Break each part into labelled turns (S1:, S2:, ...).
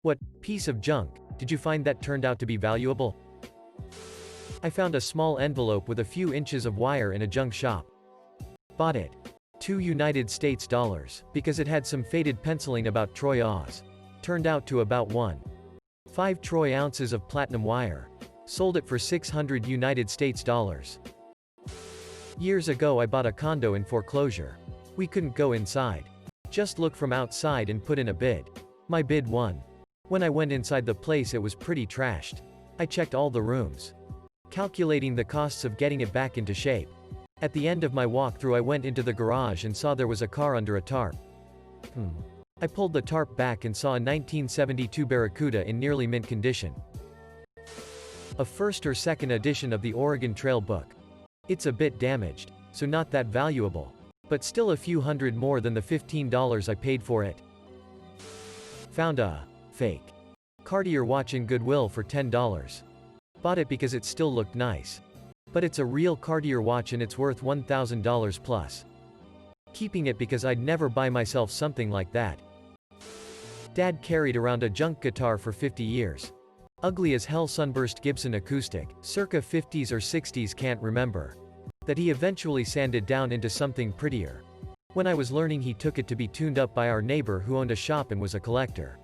S1: What piece of junk did you find that turned out to be valuable? I found a small envelope with a few inches of wire in a junk shop. Bought it. $2 because it had some faded penciling about Troy Oz. Turned out to about 1.5 Troy ounces of platinum wire. Sold it for $600. Years ago I bought a condo in foreclosure. We couldn't go inside. Just look from outside and put in a bid. My bid won. When I went inside the place it was pretty trashed. I checked all the rooms. Calculating the costs of getting it back into shape. At the end of my walkthrough I went into the garage and saw there was a car under a tarp. I pulled the tarp back and saw a 1972 Barracuda in nearly mint condition. A first or second edition of the Oregon Trail book. It's a bit damaged, so not that valuable. But still a few hundred more than the $15 I paid for it. Found a fake Cartier watch in Goodwill for $10. Bought it because it still looked nice. But it's a real Cartier watch and it's worth $1,000 plus. Keeping it because I'd never buy myself something like that. Dad carried around a junk guitar for 50 years. Ugly as hell sunburst Gibson acoustic, circa 50s or 60s, can't remember. That he eventually sanded down into something prettier. When I was learning he took it to be tuned up by our neighbor who owned a shop and was a collector.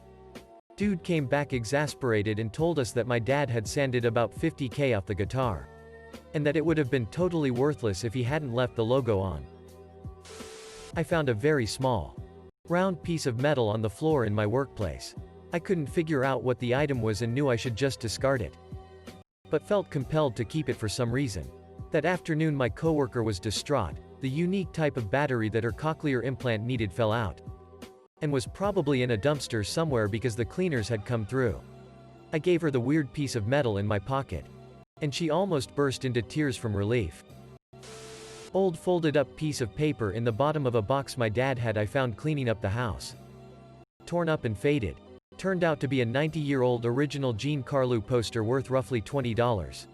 S1: Dude came back exasperated and told us that my dad had sanded about $50K off the guitar. And that it would have been totally worthless if he hadn't left the logo on. I found a very small, round piece of metal on the floor in my workplace. I couldn't figure out what the item was and knew I should just discard it. But felt compelled to keep it for some reason. That afternoon my coworker was distraught. The unique type of battery that her cochlear implant needed fell out. And was probably in a dumpster somewhere because the cleaners had come through. I gave her the weird piece of metal in my pocket. And she almost burst into tears from relief. Old folded up piece of paper in the bottom of a box my dad had I found cleaning up the house. Torn up and faded. Turned out to be a 90-year-old original Jean Carlu poster worth roughly $20.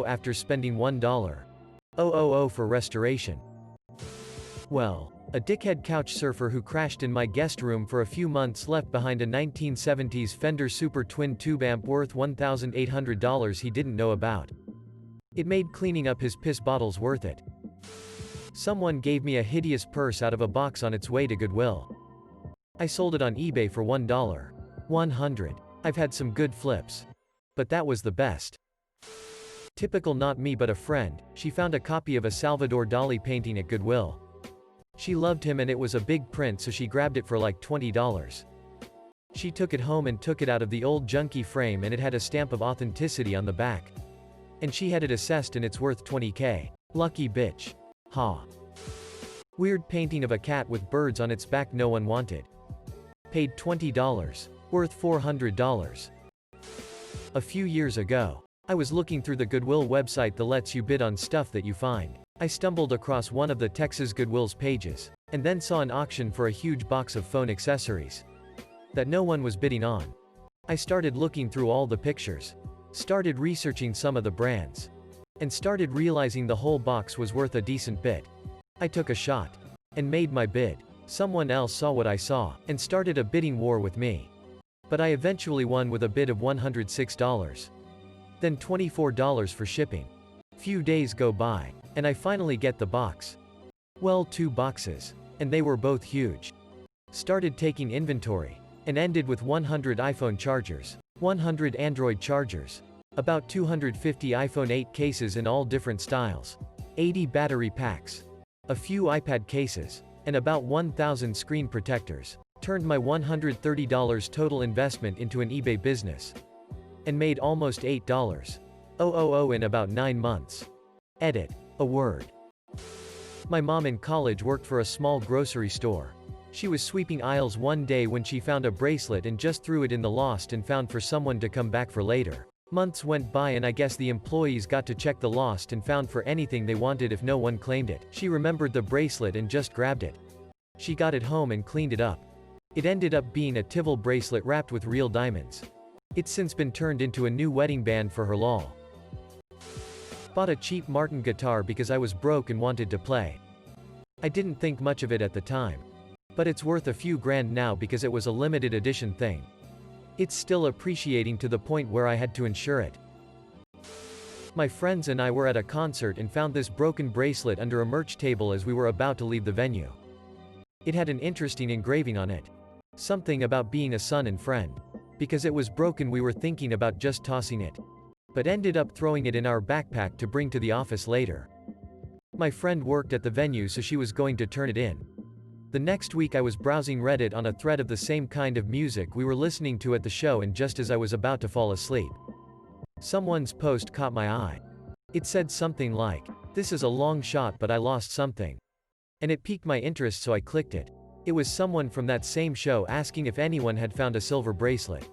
S1: After spending $1. For restoration. Well, a dickhead couch surfer who crashed in my guest room for a few months left behind a 1970s Fender Super Twin tube amp worth $1,800 he didn't know about. It made cleaning up his piss bottles worth it. Someone gave me a hideous purse out of a box on its way to Goodwill. I sold it on eBay for $100. I've had some good flips. But that was the best. Typical not me but a friend, she found a copy of a Salvador Dali painting at Goodwill. She loved him and it was a big print so she grabbed it for like $20. She took it home and took it out of the old junky frame and it had a stamp of authenticity on the back. And she had it assessed and it's worth $20K. Lucky bitch. Ha. Weird painting of a cat with birds on its back no one wanted. Paid $20. Worth $400. A few years ago, I was looking through the Goodwill website that lets you bid on stuff that you find. I stumbled across one of the Texas Goodwill's pages, and then saw an auction for a huge box of phone accessories that no one was bidding on. I started looking through all the pictures, started researching some of the brands, and started realizing the whole box was worth a decent bit. I took a shot, and made my bid. Someone else saw what I saw, and started a bidding war with me. But I eventually won with a bid of $106. Then $24 for shipping. Few days go by, and I finally get the box. Well, 2 boxes. And they were both huge. Started taking inventory, and ended with 100 iPhone chargers, 100 Android chargers, about 250 iPhone 8 cases in all different styles, 80 battery packs, a few iPad cases, and about 1,000 screen protectors. Turned my $130 total investment into an eBay business. And made almost $8 in about 9 months. Edit. A word. My mom in college worked for a small grocery store. She was sweeping aisles one day when she found a bracelet and just threw it in the lost and found for someone to come back for later. Months went by and I guess the employees got to check the lost and found for anything they wanted if no one claimed it. She remembered the bracelet and just grabbed it. She got it home and cleaned it up. It ended up being a Tivol bracelet wrapped with real diamonds. It's since been turned into a new wedding band for her lol. Bought a cheap Martin guitar because I was broke and wanted to play. I didn't think much of it at the time. But it's worth a few grand now because it was a limited edition thing. It's still appreciating to the point where I had to insure it. My friends and I were at a concert and found this broken bracelet under a merch table as we were about to leave the venue. It had an interesting engraving on it. Something about being a son and friend. Because it was broken, we were thinking about just tossing it, but ended up throwing it in our backpack to bring to the office later. My friend worked at the venue, so she was going to turn it in. The next week I was browsing Reddit on a thread of the same kind of music we were listening to at the show, and just as I was about to fall asleep, someone's post caught my eye. It said something like, "This is a long shot but I lost something." And it piqued my interest, so I clicked it. It was someone from that same show asking if anyone had found a silver bracelet.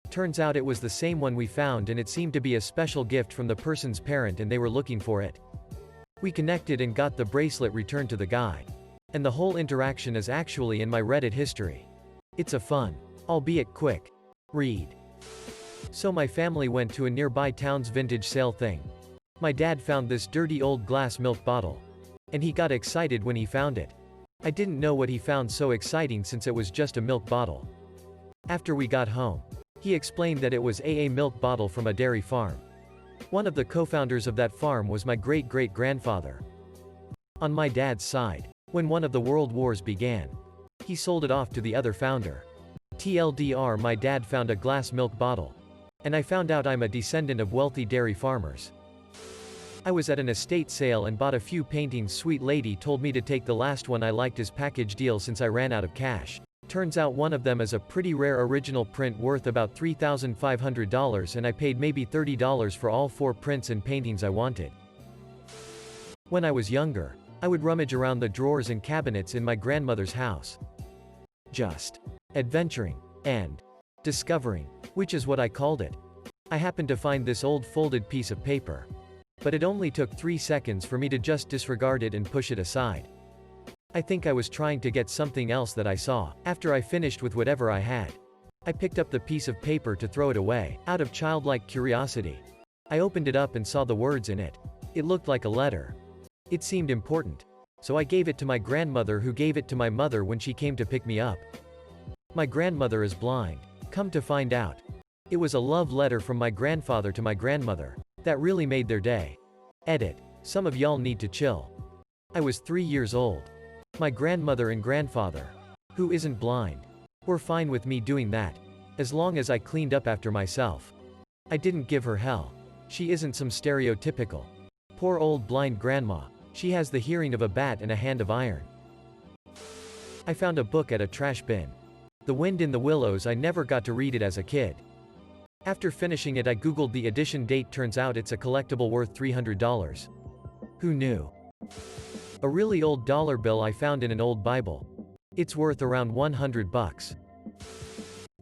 S1: Turns out it was the same one we found, and it seemed to be a special gift from the person's parent and they were looking for it. We connected and got the bracelet returned to the guy. And the whole interaction is actually in my Reddit history. It's a fun, albeit quick, read. So my family went to a nearby town's vintage sale thing. My dad found this dirty old glass milk bottle. And he got excited when he found it. I didn't know what he found so exciting since it was just a milk bottle. After we got home, he explained that it was a milk bottle from a dairy farm. One of the co-founders of that farm was my great-great-grandfather. On my dad's side, when one of the world wars began, he sold it off to the other founder. TLDR, my dad found a glass milk bottle. And I found out I'm a descendant of wealthy dairy farmers. I was at an estate sale and bought a few paintings. Sweet lady told me to take the last one I liked as package deal since I ran out of cash. Turns out one of them is a pretty rare original print worth about $3,500, and I paid maybe $30 for all 4 prints and paintings I wanted. When I was younger, I would rummage around the drawers and cabinets in my grandmother's house. Just adventuring and discovering, which is what I called it. I happened to find this old folded piece of paper. But it only took 3 seconds for me to just disregard it and push it aside. I think I was trying to get something else that I saw. After I finished with whatever I had, I picked up the piece of paper to throw it away, out of childlike curiosity. I opened it up and saw the words in it. It looked like a letter. It seemed important. So I gave it to my grandmother, who gave it to my mother when she came to pick me up. My grandmother is blind. Come to find out, it was a love letter from my grandfather to my grandmother. That really made their day. Edit. Some of y'all need to chill. I was 3 years old. My grandmother and grandfather, who isn't blind, were fine with me doing that, as long as I cleaned up after myself. I didn't give her hell. She isn't some stereotypical poor old blind grandma. She has the hearing of a bat and a hand of iron. I found a book at a trash bin. The Wind in the Willows. I never got to read it as a kid. After finishing it, I googled the edition date. Turns out it's a collectible worth $300. Who knew? A really old dollar bill I found in an old Bible. It's worth around $100.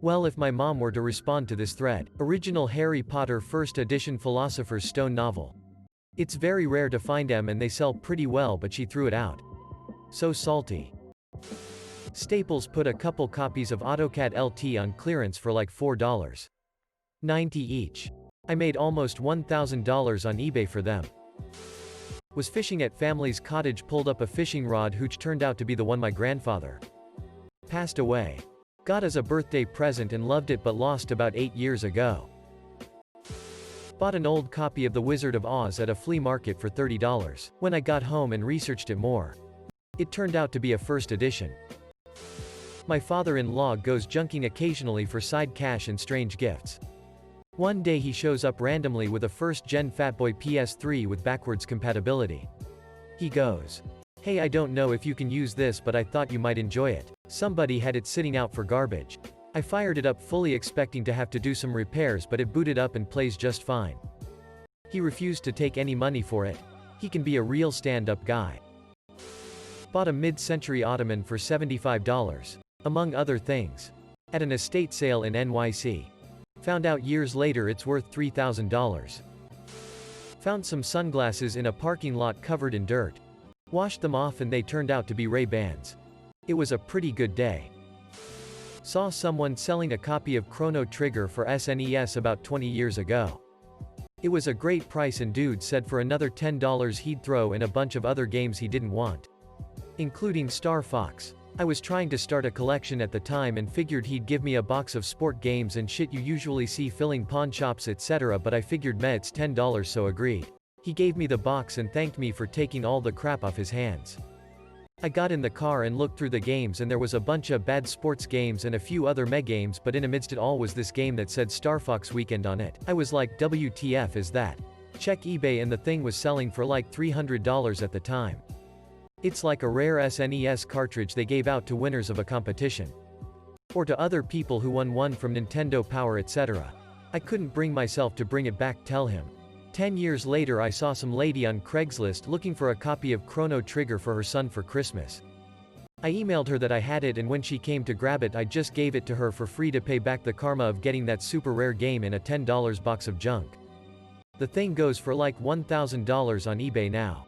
S1: Well, if my mom were to respond to this thread, original Harry Potter first edition Philosopher's Stone novel. It's very rare to find them and they sell pretty well, but she threw it out. So salty. Staples put a couple copies of AutoCAD LT on clearance for like $4.90 each. I made almost $1,000 on eBay for them. Was fishing at family's cottage, pulled up a fishing rod which turned out to be the one my grandfather passed away. Got as a birthday present and loved it, but lost about 8 years ago. Bought an old copy of The Wizard of Oz at a flea market for $30. When I got home and researched it more, it turned out to be a first edition. My father-in-law goes junking occasionally for side cash and strange gifts. One day he shows up randomly with a first-gen Fatboy PS3 with backwards compatibility. He goes, "Hey, I don't know if you can use this, but I thought you might enjoy it. Somebody had it sitting out for garbage." I fired it up fully expecting to have to do some repairs, but it booted up and plays just fine. He refused to take any money for it. He can be a real stand-up guy. Bought a mid-century ottoman for $75, among other things, at an estate sale in NYC. Found out years later it's worth $3,000. Found some sunglasses in a parking lot covered in dirt. Washed them off and they turned out to be Ray-Bans. It was a pretty good day. Saw someone selling a copy of Chrono Trigger for SNES about 20 years ago. It was a great price and dude said for another $10 he'd throw in a bunch of other games he didn't want, including Star Fox. I was trying to start a collection at the time and figured he'd give me a box of sport games and shit you usually see filling pawn shops etc, but I figured meh, it's $10 so agreed. He gave me the box and thanked me for taking all the crap off his hands. I got in the car and looked through the games and there was a bunch of bad sports games and a few other meh games, but in amidst it all was this game that said Star Fox Weekend on it. I was like, WTF is that? Check eBay and the thing was selling for like $300 at the time. It's like a rare SNES cartridge they gave out to winners of a competition. Or to other people who won one from Nintendo Power etc. I couldn't bring myself to bring it back, tell him. 10 years later I saw some lady on Craigslist looking for a copy of Chrono Trigger for her son for Christmas. I emailed her that I had it and when she came to grab it I just gave it to her for free to pay back the karma of getting that super rare game in a $10 box of junk. The thing goes for like $1,000 on eBay now.